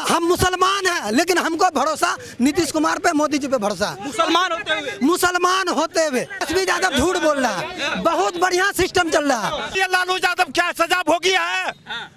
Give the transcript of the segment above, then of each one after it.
हम मुसलमान हैं, लेकिन हमको भरोसा नीतीश कुमार पे, मोदी जी पे भरोसा। मुसलमान होते हुए तेजस्वी यादव झूठ बोल रहा है। बहुत बढ़िया सिस्टम चल रहा है। ये लालू यादव क्या सजा भोगी है?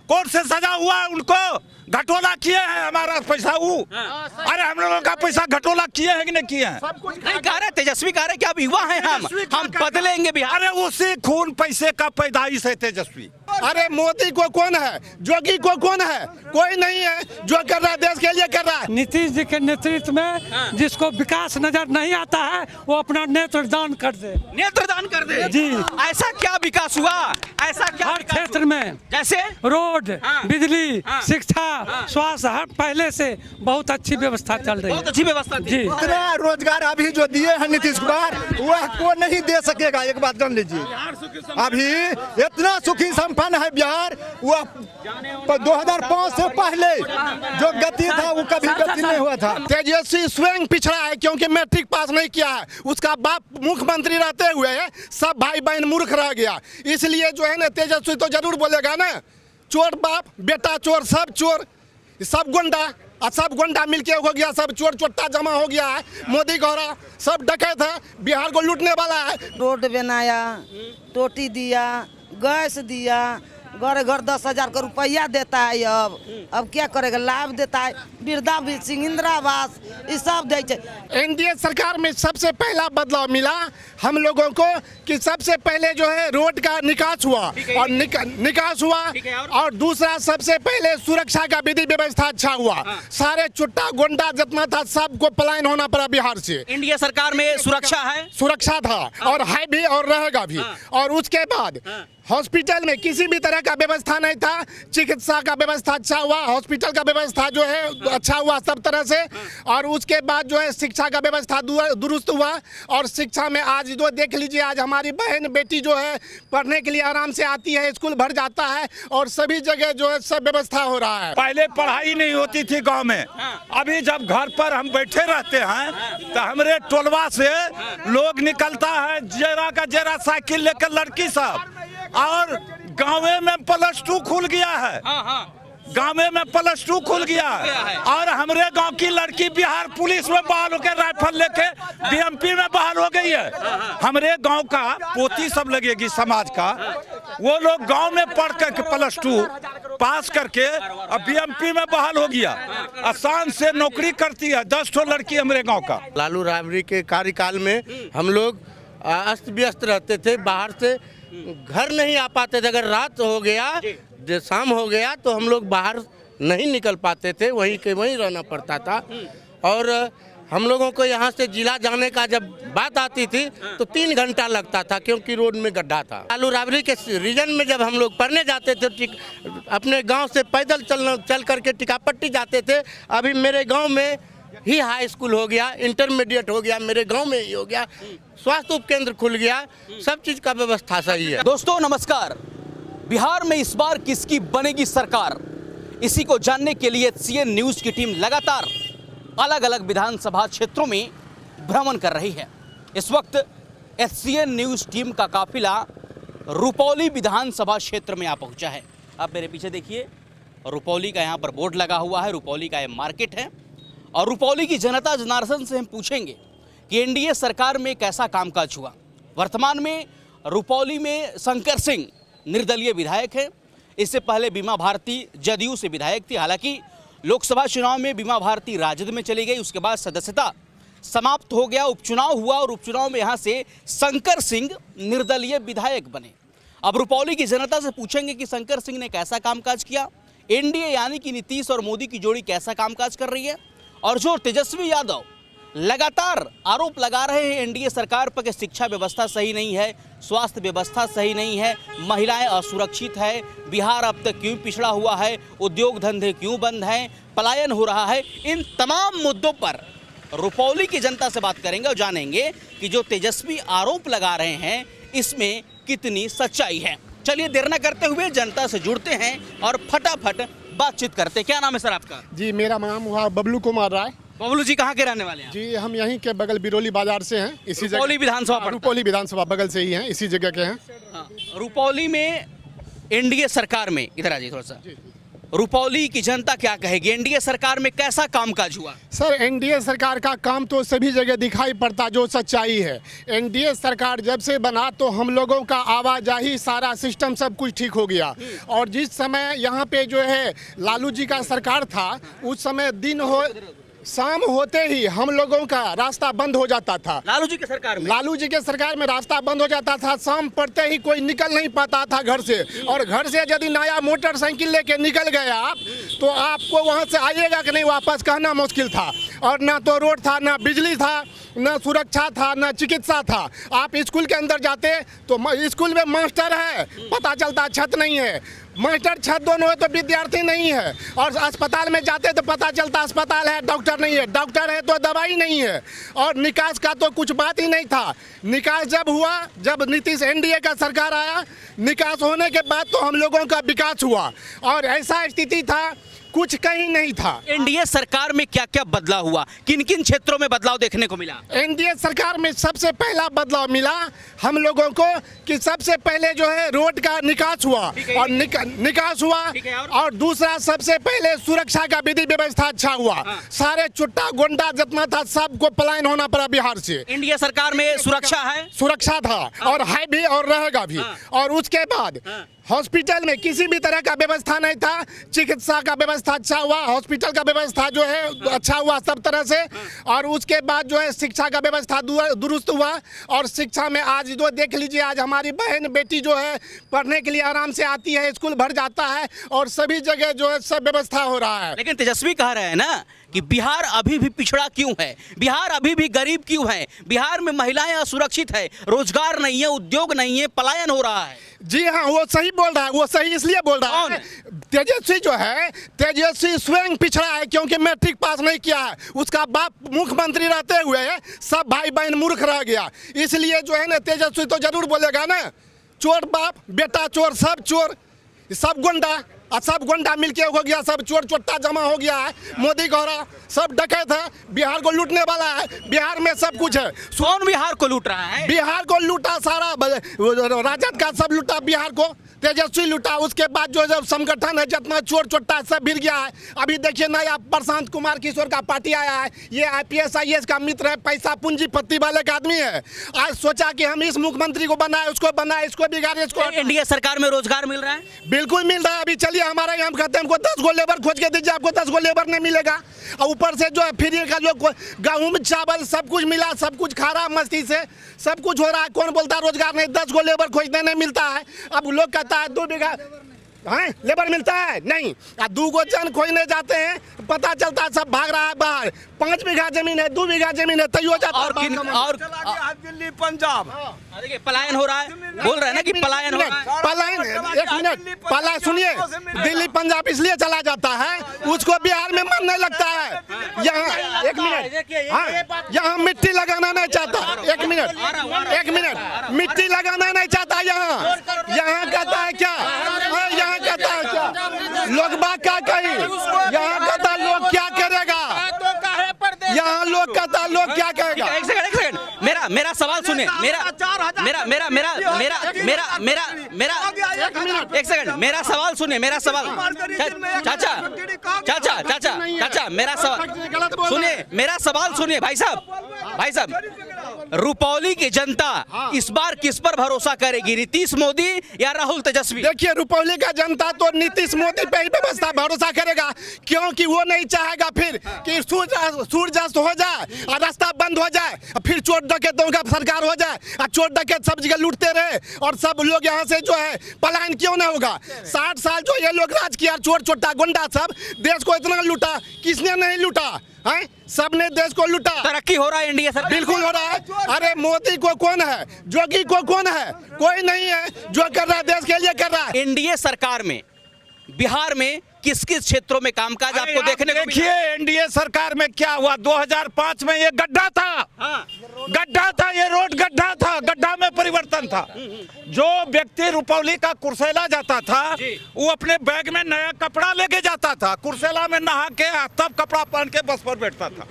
कोर्ट से सजा हुआ है उनको, घटोला किए हैं हमारा पैसा वो। अरे हम लोगों का पैसा घटोला किए हैं कि नहीं किए हैं? नहीं कह रहे, तेजस्वी कह रहे कि अब युवा हैं हम बदलेंगे बिहार। अरे उसी खून पैसे का पैदाइश है तेजस्वी। अरे मोदी को कौन है, जोगी को कौन है? कोई नहीं है। जो कर रहा है देश के लिए कर रहा है। नीतीश जी के नेतृत्व में जिसको विकास नजर नहीं आता है वो अपना नेत्रदान कर दे। नेत्रदान कर दे जी। ऐसा क्या विकास हुआ? ऐसा क्या हर विकास क्षेत्र हुआ? में, जैसे रोड, बिजली, हाँ। शिक्षा, स्वास्थ्य, हर पहले से बहुत अच्छी व्यवस्था चल रही बहुत है अच्छी व्यवस्था थी। जी। इतना रोजगार अभी जो दिए हैं नीतीश कुमार, वह को नहीं दे सकेगा। एक बात जान लीजिए, अभी इतना सुखी संपन्न है बिहार, वह 2005 से पहले जो गति था वो कभी गति नहीं हुआ था। तेजस्वी स्वयं पिछड़ा है क्योंकि मैट्रिक पास नहीं किया है। उसका बाप मुख्यमंत्री रहते हुए सब भाई बहन मूर्ख रह गया। इसलिए जो है ना, तेजस्वी तो जरूर बोलेगा ना, चोर बाप बेटा चोर, सब चोर, सब गुंडा, और सब गुंडा मिलके हो गया, सब चोर चोट्टा जमा हो गया है। मोदी गौरा सब डकैत है, बिहार को लूटने वाला है। रोड बनाया, टोटी दिया, गैस दिया, घर घर 10,000 का रुपया देता है। अब क्या करेगा, लाभ देता है, वृद्धा पेंशन, इंदिरा आवास, ये सब दे। एनडीए सरकार में सबसे पहला बदलाव मिला हम लोगों को कि सबसे पहले जो है रोड का निकास हुआ और निकास हुआ, और दूसरा सबसे पहले सुरक्षा का विधि व्यवस्था अच्छा हुआ। सारे चुट्टा गुंडा जितना था सबको पलायन होना पड़ा बिहार से। इंडिया सरकार में सुरक्षा है, सुरक्षा था और है भी और रहेगा भी। और उसके बाद हॉस्पिटल में किसी भी तरह का व्यवस्था नहीं था, चिकित्सा का व्यवस्था अच्छा हुआ, हॉस्पिटल का व्यवस्था जो है अच्छा हुआ सब तरह से। और उसके बाद जो है शिक्षा का व्यवस्था दुरुस्त हुआ। और शिक्षा में आज जो देख लीजिए, आज हमारी बहन बेटी जो है पढ़ने के लिए आराम से आती है, स्कूल भर जाता है, और सभी जगह जो है सब व्यवस्था हो रहा है। पहले पढ़ाई नहीं होती थी गाँव में, अभी जब घर पर हम बैठे रहते हैं तो हमारे टोलवा से लोग निकलता है, जेरा का जेरा साइकिल लेकर लड़की सब, और गाँव में +2 खुल गया है। गाँव में +2 खुल गया है। और हमारे गांव की लड़की बिहार पुलिस में बहाल होकर राइफल लेके बीएमपी में बहाल हो गई है। हमारे गांव का पोती सब लगेगी समाज का, वो लोग गांव में पढ़ करके +2 पास करके अब बीएमपी में बहाल हो गया, आसान से नौकरी करती है। 10 ठो लड़की हमारे गाँव का। लालू राबड़ी के कार्यकाल में हम लोग अस्त व्यस्त रहते थे, बाहर से घर नहीं आ पाते थे। अगर रात हो गया, शाम हो गया, तो हम लोग बाहर नहीं निकल पाते थे, वहीं के वहीं रहना पड़ता था। और हम लोगों को यहाँ से जिला जाने का जब बात आती थी तो 3 घंटा लगता था, क्योंकि रोड में गड्ढा था। लालू राबड़ी के रीजन में जब हम लोग पढ़ने जाते थे, अपने गांव से पैदल चल करके टिकापट्टी जाते थे। अभी मेरे गांव में ही हाई स्कूल हो गया, इंटरमीडिएट हो गया, मेरे गांव में ही हो गया, स्वास्थ्य उपकेंद्र खुल गया, सब चीज़ का व्यवस्था सही है। दोस्तों नमस्कार। बिहार में इस बार किसकी बनेगी सरकार, इसी को जानने के लिए HCN न्यूज़ की टीम लगातार अलग अलग विधानसभा क्षेत्रों में भ्रमण कर रही है। इस वक्त HCN न्यूज़ टीम का काफिला रुपौली विधानसभा क्षेत्र में आ पहुंचा है। आप मेरे पीछे देखिए, रुपौली का यहाँ पर बोर्ड लगा हुआ है, रुपौली का ये मार्केट है। और रुपौली की जनता जनार्दन से हम पूछेंगे कि एनडीए सरकार में कैसा कामकाज हुआ। वर्तमान में रुपौली में शंकर सिंह निर्दलीय विधायक हैं। इससे पहले बीमा भारती जदयू से विधायक थी। हालांकि लोकसभा चुनाव में बीमा भारती राजद में चली गई, उसके बाद सदस्यता समाप्त हो गया, उपचुनाव हुआ और उपचुनाव में यहाँ से शंकर सिंह निर्दलीय विधायक बने। अब रुपौली की जनता से पूछेंगे कि शंकर सिंह ने कैसा कामकाज किया, एनडीए यानी कि नीतीश और मोदी की जोड़ी कैसा कामकाज कर रही है। और जो तेजस्वी यादव लगातार आरोप लगा रहे हैं एनडीए सरकार पर कि शिक्षा व्यवस्था सही नहीं है, स्वास्थ्य व्यवस्था सही नहीं है, महिलाएं असुरक्षित है, बिहार अब तक क्यों पिछड़ा हुआ है, उद्योग धंधे क्यों बंद हैं, पलायन हो रहा है, इन तमाम मुद्दों पर रुपौली की जनता से बात करेंगे और जानेंगे कि जो तेजस्वी आरोप लगा रहे हैं इसमें कितनी सच्चाई है। चलिए देर न करते हुए जनता से जुड़ते हैं और फटाफट बातचीत करते हैं। क्या नाम है सर आपका? जी मेरा नाम हुआ बबलू कुमार राय। बबलू जी कहाँ के रहने वाले हैं? जी हम यहीं के बगल बिरोली बाजार से हैं, इसी जगह रुपौली विधानसभा पड़ता है। रुपौली विधानसभा बगल से ही हैं, इसी जगह के हैं। हाँ, रुपौली में एनडीए सरकार में, इधर आ जाइए थोड़ा सा, रुपौली की जनता क्या कहेगी? एनडीए सरकार में कैसा कामकाज हुआ? सर एनडीए सरकार का काम तो सभी जगह दिखाई पड़ता जो सच्चाई है। एनडीए सरकार जब से बना तो हम लोगों का आवाजाही सारा सिस्टम सब कुछ ठीक हो गया। और जिस समय यहाँ पे जो है लालू जी का सरकार था उस समय शाम होते ही हम लोगों का रास्ता बंद हो जाता था। लालू जी की सरकार में रास्ता बंद हो जाता था। शाम पड़ते ही कोई निकल नहीं पाता था घर से। और घर से यदि नया मोटरसाइकिल लेके निकल गए आप तो आपको वहाँ से आइएगा कि नहीं वापस कहना मुश्किल था। और ना तो रोड था, ना बिजली था, ना सुरक्षा था, ना चिकित्सा था। आप स्कूल के अंदर जाते तो स्कूल में मास्टर है, पता चलता छत नहीं है। मास्टर छत दोनों है तो विद्यार्थी नहीं है। और अस्पताल में जाते तो पता चलता अस्पताल है, डॉक्टर नहीं है। डॉक्टर है तो दवाई नहीं है। और निकास का तो कुछ बात ही नहीं था। निकास जब हुआ, जब नीतीश एनडीए का सरकार आया, निकास होने के बाद तो हम लोगों का विकास हुआ। और ऐसा स्थिति था कुछ कहीं नहीं था। एनडीए सरकार में क्या क्या बदलाव हुआ? किन किन क्षेत्रों में बदलाव देखने को मिला? एनडीए सरकार में सबसे पहला बदलाव मिला हम लोगों को कि सबसे पहले जो है रोड का निकास हुआ। और निकास हुआ। और दूसरा सबसे पहले सुरक्षा का विधि व्यवस्था अच्छा हुआ। सारे चुट्टा गुंडा जितना था सबको पलायन होना पड़ा बिहार से। एनडीए सरकार में सुरक्षा था और है भी और रहेगा भी। और उसके बाद हॉस्पिटल में किसी भी तरह का व्यवस्था नहीं था। चिकित्सा का व्यवस्था अच्छा हुआ, हॉस्पिटल का व्यवस्था जो है अच्छा हुआ सब तरह से। और उसके बाद जो है शिक्षा का व्यवस्था दुरुस्त हुआ। और शिक्षा में आज जो देख लीजिए, आज हमारी बहन बेटी जो है पढ़ने के लिए आराम से आती है, स्कूल भर जाता है और सभी जगह जो है सब व्यवस्था हो रहा है। लेकिन तेजस्वी कह रहे हैं ना कि बिहार अभी भी पिछड़ा क्यों है, बिहार अभी भी गरीब क्यों है, बिहार में महिलाएं असुरक्षित है, रोजगार नहीं है, उद्योग नहीं है, पलायन हो रहा है। जी हाँ, वो सही बोल रहा है। वो सही इसलिए बोल रहा है, तेजस्वी जो है, तेजस्वी स्वयं पिछड़ा है क्योंकि मैट्रिक पास नहीं किया है। उसका बाप मुख्यमंत्री रहते हुए सब भाई बहन मूर्ख रह गया। इसलिए जो है ना तेजस्वी तो जरूर बोलेगा ना, चोर बाप बेटा चोर, सब चोर, सब गुंडा, और सब गुंडा मिलके हो गया, सब चोर चोट्टा जमा हो गया है। मोदी गौरा सब डकैत है, बिहार को लूटने वाला है। बिहार में सब कुछ है। कौन बिहार को लूट रहा है? बिहार को लूटा सारा, राजद का सब लूटा बिहार को, तेजस्वी लूटा। उसके बाद जो जब संगठन है जितना चोर चोट्टा सब भिड़ गया है। अभी देखिए नया प्रशांत कुमार किशोर का पार्टी आया है। ये IPS IAS का मित्र है, पैसा पूंजीपति वाले का आदमी है। आज सोचा कि हम इस मुख्यमंत्री को बनाए, उसको बनाए, इसको बिगाड़े, इसको। एनडीए सरकार में रोजगार मिल रहा है? बिल्कुल मिल रहा है। अभी चलिए हमारे यहाँ कहते हैं हमको 10 गो लेबर खोज के दीजिए, आपको 10 गो लेबर नहीं मिलेगा। और ऊपर से जो है फ्री का जो गेहूं चावल सब कुछ मिला, सब कुछ खा रहा मस्ती से, सब कुछ हो रहा है। कौन बोलता रोजगार नहीं? 10 गो लेबर खोजने नहीं मिलता है। अब लोग कहता है 2 बीघा लेबर मिलता है नहीं, 2 गो जन खोजने जाते हैं, पता चलता है सब भाग रहा है बाहर। 5 बीघा जमीन है, 2 बीघा जमीन है, तैयो जाता है। और दिल्ली पंजाब देखिए पलायन हो रहा है, बोल रहे हैं ना कि पलायन हो रहा है। पलायन, एक मिनट, पलायन सुनिए, दिल्ली पंजाब इसलिए चला जाता है, उसको बिहार में मन नहीं लगता है। यहाँ एक मिनट, यहाँ मिट्टी लगाना नहीं चाहता। एक मिनट, मिट्टी लगाना नहीं चाहता यहाँ कहता है क्या, यहाँ कहता है क्या, लोग बात क्या कही, यहाँ कहता लोग क्या करेगा, यहाँ लोग कहता लोग क्या करेगा। एक सेकंड, मेरा सवाल सुनिए, एक सेकंड, मेरा सवाल सुनिए, मेरा सवाल, चाचा मेरा सवाल सुनिए, मेरा सवाल सुनिए। भाई साहब, रुपौली की जनता इस बार किस पर भरोसा करेगी, नीतीश मोदी या राहुल तेजस्वी? देखिए रुपौली का जनता तो नीतीश मोदी पे ही व्यवस्था भरोसा करेगा, क्योंकि वो नहीं चाहेगा फिर कि सूरज हो जाए और रास्ता बंद हो जाए, फिर चोर डकैतों का सरकार हो जाए और चोर डकैत सब जगह लूटते रहे और सब लोग यहाँ से जो है पलायन क्यों ना होगा। 60 साल जो ये लोग राज किया, चोर चोट्टा गुंडा सब देश को इतना लूटा, किसने नहीं लूटा है? सबने देश को लूटा। तरक्की हो रहा है एनडीए सरकार? बिल्कुल हो रहा है। अरे मोदी को कौन है, जोगी को कौन है? कोई नहीं है जो कर रहा है, देश के लिए कर रहा है। एनडीए सरकार में बिहार में किस किस क्षेत्रों में कामकाज आपको देखने को देखिए एनडीए सरकार में क्या हुआ। 2005 में ये गड्ढा था, ये रोड गड्ढा था, गड्ढा में परिवर्तन था। जो व्यक्ति रुपौली का कुर्सेला जाता था वो अपने बैग में नया कपड़ा लेके जाता था, कुर्सेला में नहा के तब कपड़ा पहन के बस पर बैठता था,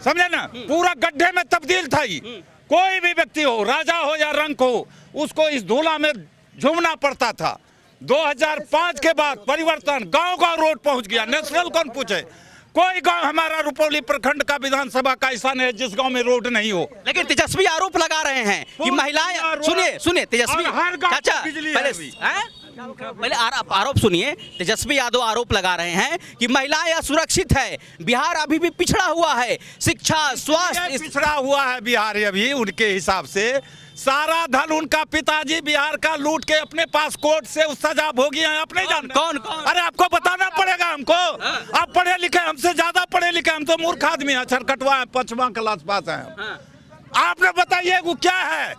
समझे ना। पूरा गड्ढे में तब्दील था ये। कोई भी व्यक्ति हो, राजा हो या रंक हो, उसको इस धूला में झूमना पड़ता था। 2005 के बाद परिवर्तन, गांव गांव रोड पहुंच गया, नेशनल कौन पूछे। कोई गांव हमारा रुपौली प्रखंड का विधानसभा का ऐसा नहीं है जिस गांव में रोड नहीं हो। लेकिन तेजस्वी आरोप लगा रहे हैं कि महिलाएं, सुनिए तेजस्वी चाचा, पहले आरोप सुनिए। तेजस्वी यादव आरोप लगा रहे हैं कि महिलाएं असुरक्षित है, बिहार अभी भी पिछड़ा हुआ है, शिक्षा स्वास्थ्य पिछड़ा हुआ है बिहार अभी। उनके हिसाब से सारा धन उनका पिताजी बिहार का लूट के अपने पास कोर्ट से सजा भोगी है। आप नहीं जानते कौन? अरे आपको बताना पड़ेगा हमको। आप पढ़े लिखे, हमसे ज्यादा पढ़े लिखे, हम तो मूर्ख आदमी है, छरकटवा है, 5वां क्लास पास है। आपने बताइए वो क्या है?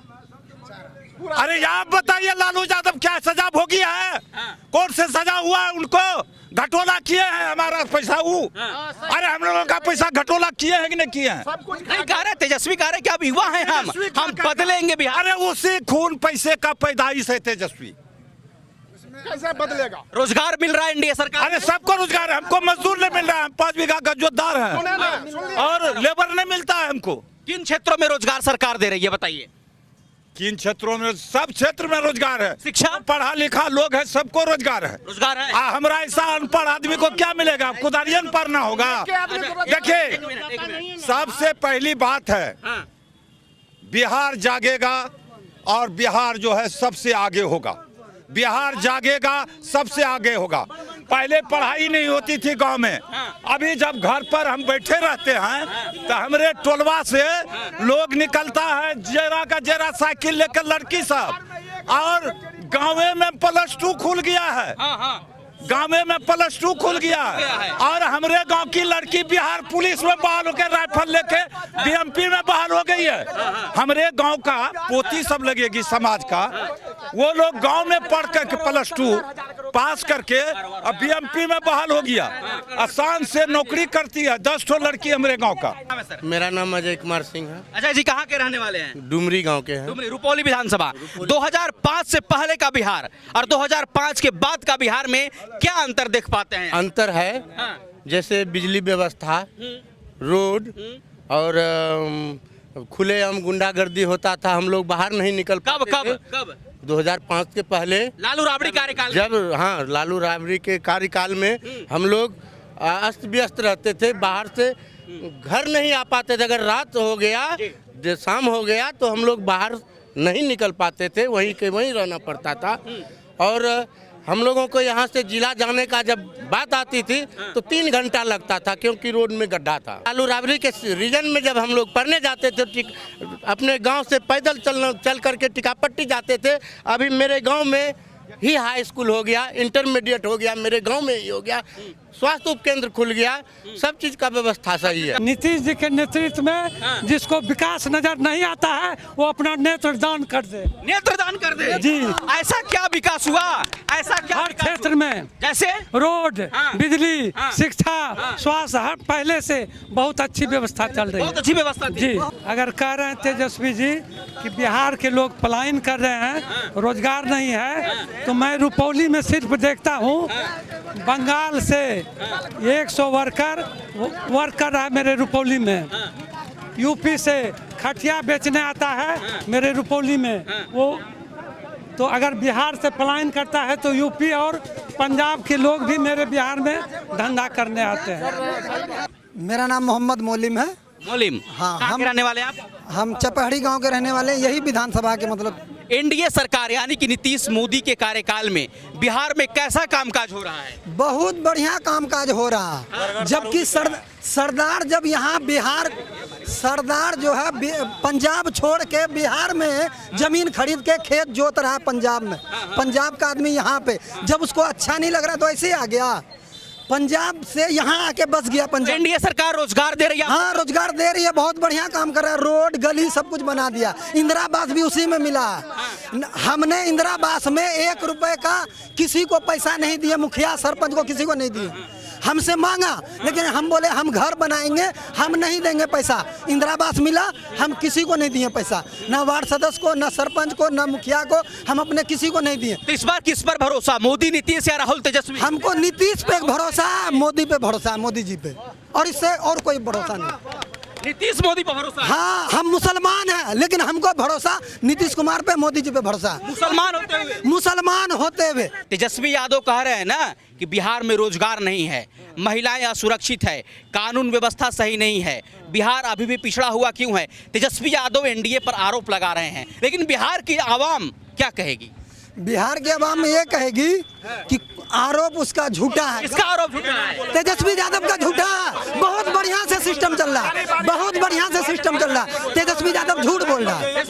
अरे आप बताइए लालू यादव क्या सजा भोगी है? कोर्ट से सजा हुआ है उनको, घटोला किए हैं हमारा पैसा वो। अरे हम लोगों का पैसा घटोला किए हैं कि नहीं किए हैं? नहीं कह रहे, तेजस्वी कह रहे कि अब युवा हैं हम बदलेंगे बिहार। अरे उसी खून पैसे का पैदाइश है तेजस्वी। कैसे बदलेगा? रोजगार मिल रहा है एनडीए सरकार। अरे सबको रोजगार है, हमको मजदूर नहीं मिल रहा है, हम 5 बीघा का जोतदार है और लेबर नहीं मिलता है हमको। किन क्षेत्रों में रोजगार सरकार दे रही है बताइए? किन क्षेत्रों में? सब क्षेत्र में रोजगार है। शिक्षा, पढ़ा लिखा लोग है, सबको रोजगार है। रोजगार है। हमारा ऐसा अनपढ़ आदमी को क्या मिलेगा? कुदारियन पढ़ना होगा। देखिए सबसे पहली बात है, बिहार जागेगा और बिहार जो है सबसे आगे होगा। बिहार जागेगा, सबसे आगे होगा। पहले पढ़ाई नहीं होती थी गांव में, अभी जब घर पर हम बैठे रहते हैं तो हमारे टोलवा से लोग निकलता है जेरा का जेरा साइकिल लेकर लड़की सब, और गाँव में +2 खुल गया है। गाँव में +2 खुल गया है और हमारे गांव की लड़की बिहार पुलिस में बहाल होकर राइफल लेके बीएमपी में बहाल हो गई है। हमारे गांव का पोती सब लगेगी समाज का, वो लोग गांव में पढ़ करके +2 पास करके अब बीएमपी में बहाल हो गया, आसान से नौकरी करती है। 10 ठो लड़की हमारे गांव का। मेरा नाम अजय कुमार सिंह है। अजय जी कहाँ के रहने वाले हैं? डुमरी गांव के हैं। डुमरी, रुपौली विधानसभा। 2005 से पहले का बिहार और 2005 के बाद का बिहार में क्या अंतर देख पाते हैं? अंतर है, जैसे बिजली व्यवस्था, रोड और खुलेआम गुंडागर्दी होता था, हम लोग बाहर नहीं निकल पाते थे। कब? 2005 के पहले लालू राबड़ी कार्यकाल जब, हाँ, लालू राबड़ी के कार्यकाल में हम लोग अस्त व्यस्त रहते थे, बाहर से घर नहीं आ पाते थे। अगर रात हो गया, शाम हो गया तो हम लोग बाहर नहीं निकल पाते थे, वहीं के वहीं रहना पड़ता था। और हम लोगों को यहाँ से जिला जाने का जब बात आती थी तो 3 घंटा लगता था, क्योंकि रोड में गड्ढा था। लालू राबड़ी के रीजन में जब हम लोग पढ़ने जाते थे, अपने गांव से पैदल चल करके टिकापट्टी जाते थे। अभी मेरे गांव में ही हाई स्कूल हो गया, इंटरमीडिएट हो गया, मेरे गांव में ही हो गया, स्वास्थ्य उपकेंद्र खुल गया, सब चीज का व्यवस्था सही है। नीतीश जी के नेतृत्व में जिसको विकास नजर नहीं आता है वो अपना नेत्रदान कर दे। नेत्रदान कर दे जी। ऐसा क्या विकास हुआ? ऐसा क्या हर क्षेत्र में, जैसे रोड, बिजली, शिक्षा, स्वास्थ्य, हर पहले से बहुत अच्छी व्यवस्था चल रही है। बहुत अच्छी व्यवस्था थी। जी। अगर कह रहे हैं तेजस्वी जी कि बिहार के लोग पलायन कर रहे हैं, रोजगार नहीं है, तो मैं रुपौली में सिर्फ देखता हूँ बंगाल से 100 वर्कर है मेरे रुपौली में, यूपी से खटिया बेचने आता है मेरे रुपौली में। वो तो अगर बिहार से पलायन करता है तो यूपी और पंजाब के लोग भी मेरे बिहार में धंधा करने आते हैं। मेरा नाम मोहम्मद मोलिम है। मोलिम, हाँ, कहाँ के रहने वाले हैं आप? हम चपहड़ी गांव के रहने वाले हैं, यही विधानसभा के मतलब। एनडीए सरकार यानी कि नीतीश मोदी के कार्यकाल में बिहार में कैसा कामकाज हो रहा है? बहुत बढ़िया कामकाज हो रहा है। जबकि सरदार जब यहाँ बिहार, सरदार जो है पंजाब छोड़ के बिहार में जमीन खरीद के खेत जोत रहा है पंजाब में। पंजाब का आदमी यहाँ पे जब उसको अच्छा नहीं लग रहा तो ऐसे ही आ गया, पंजाब से यहाँ आके बस गया पंजाब। एनडीए सरकार रोजगार दे रही है? हाँ, रोजगार दे रही है, बहुत बढ़िया काम कर रहा है। रोड गली सब कुछ बना दिया, इंदिरा आवास भी उसी में मिला। हमने इंदिरा आवास में 1 रुपए का किसी को पैसा नहीं दिए, मुखिया सरपंच को किसी को नहीं दिए। हमसे मांगा, लेकिन हम बोले हम घर बनाएंगे, हम नहीं देंगे पैसा। इंदिरा आवास मिला, हम किसी को नहीं दिए पैसा, ना वार्ड सदस्य को, ना सरपंच को, ना मुखिया को, हम अपने किसी को नहीं दिए। तो इस बार किस पर भरोसा, मोदी, नीतीश या राहुल तेजस्वी? हमको नीतीश पे भरोसा है, मोदी पे भरोसा है, मोदी जी पे, और इससे और कोई भरोसा नहीं। नीतीश मोदी पर भरोसा है? हाँ, हम मुसलमान हैं लेकिन हमको भरोसा नीतीश कुमार पे, मोदी जी पे भरोसा है। मुसलमान होते हुए तेजस्वी यादव कह रहे हैं ना कि बिहार में रोजगार नहीं है, महिलाएं असुरक्षित है, कानून व्यवस्था सही नहीं है, बिहार अभी भी पिछड़ा हुआ क्यों है। तेजस्वी यादव एनडीए पर आरोप लगा रहे हैं, लेकिन बिहार की आवाम क्या कहेगी? बिहार की आवाम ये कहेगी कि आरोप उसका झूठा है। इसका आरोप झूठा है। तेजस्वी यादव का झूठा है। बहुत बढ़िया से सिस्टम चल रहा है, बहुत बढ़िया से सिस्टम चल रहा है। तेजस्वी यादव झूठ बोल रहा है,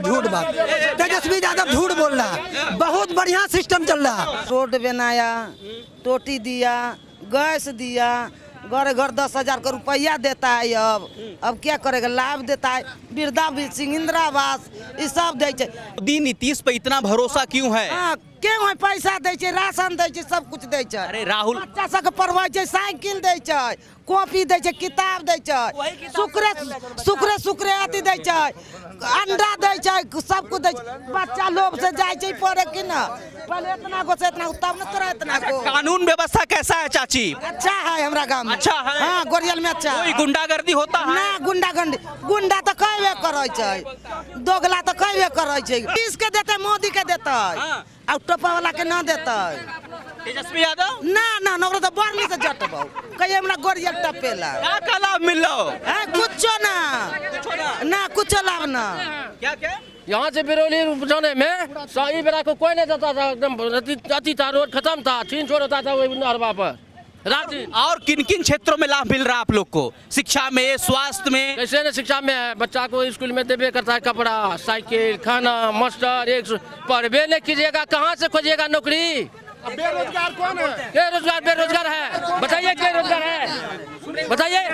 झूठ बात। तेजस्वी यादव झूठ बोल रहा है, बहुत बढ़िया सिस्टम चल रहा है। रोड बनाया, टोटी दिया, गैस दिया, घर घर 10,000 का रुपया देता है। अब क्या करेगा, लाभ देता है, वृद्धा पेंशन, इंदिरा आवास, ये सब दे छे। मोदी नीतीश पे इतना भरोसा क्यों है? हाँ, क्यों है? पैसा दे छे, राशन दे छे, सब कुछ दे छे। अरे राहुल, बच्चा सबके पढ़वाई छे, साइकिल दे छे, कॉपी दे छे, किताब दे छे, सुकरे अथी दे छे, अंडा दे छे, सब कुछ दे छे। बच्चा लोभ से जाए छे पढ़े कि ना, पहले इतना गो से इतना तब न करे इतना गो। कानून व्यवस्था कैसा है चाची? अच्छा है हमरा गांव में। अच्छा है? हाँ, गोरियल में अच्छा कोई है। गुंडागर्दी होता है? ना, गुंडा तो कहबे करे छे, दोगला तो कहबे करे छे। किसके देते? मोदी के देते, हाँ। और टोपा वाला के ना देते। तेजस्वी यादव ना ओकरा तो बरनी से जटबो, कहिए हमरा गोरियल टपेला। क्या लाभ मिल रहा हो? है कुछो ना, कुछो लाभ ना। क्या यहाँ से बिरौली जाने में सही बेरा को कोई नहीं जाता था, एकदम अति था, रोड खत्म था, छीन छोड़ होता था वही नहरवा पर रात। और किन किन क्षेत्रों में लाभ मिल रहा है आप लोग को? शिक्षा में, स्वास्थ्य में? कैसे न शिक्षा में है, बच्चा को स्कूल में देवे करता है कपड़ा, साइकिल, खाना, मास्टर। एक पढ़वे नहीं कीजिएगा, कहाँ से खोजिएगा नौकरी? बेरोजगार कौन है? बेरोजगार है, बताइए क्या रोजगार है, बताइए।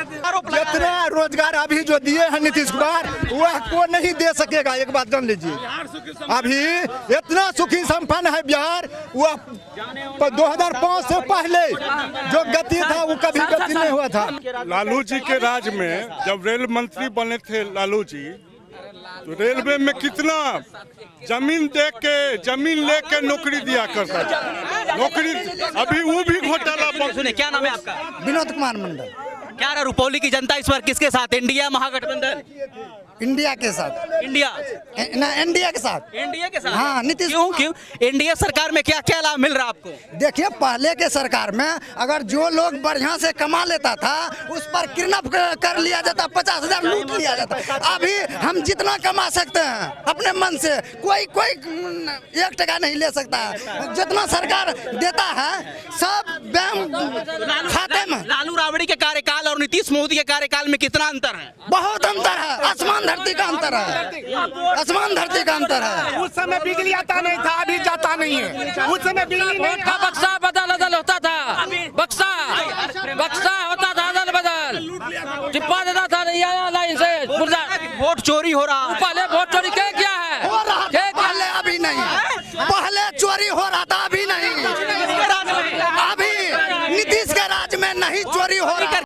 जितना रोजगार अभी जो दिए हैं नीतीश कुमार, वह को नहीं दे सकेगा। एक बात जान लीजिए, अभी इतना सुखी संपन्न है बिहार, वह 2005 से पहले जो गति था वो कभी गति नहीं हुआ था। लालू जी के राज में जब रेल मंत्री बने थे लालू जी, तो रेलवे में कितना जमीन लेके नौकरी दिया करता था। नौकरी अभी वो भी घोटाला। सुनिए, क्या नाम है आपका? विनोद कुमार मंडल। क्या रहा रुपौली की जनता इस बार किसके साथ? इंडिया महागठबंधन? इंडिया के साथ। इंडिया एनडीए के साथ। एनडीए के साथ? हाँ, नीतीश। क्यों? एनडीए सरकार में क्या क्या लाभ मिल रहा है आपको? देखिए, पहले के सरकार में अगर जो लोग बढ़िया से कमा लेता था उस पर किडनैप कर लिया जाता, 50,000 लूट लिया जाता। अभी हम जितना कमा सकते हैं अपने मन से, कोई 1 टका नहीं ले सकता है। जितना सरकार देता है सब बैंक खाते में। लालू राबड़ी के कार्यकाल और नीतीश मोदी के कार्यकाल में कितना अंतर है? बहुत अंतर है, आसमान धरती का अंतर है, आसमान धरती का अंतर है। उस समय बिजली आता नहीं था, अभी जाता नहीं है। उस समय बिजली नहीं था, बक्सा बदल होता था, बक्सा होता था, अदल-बदल टिप्पा देता था, नहीं आया लाइन से। वोट चोरी हो रहा है। पहले वोट चोरी क्या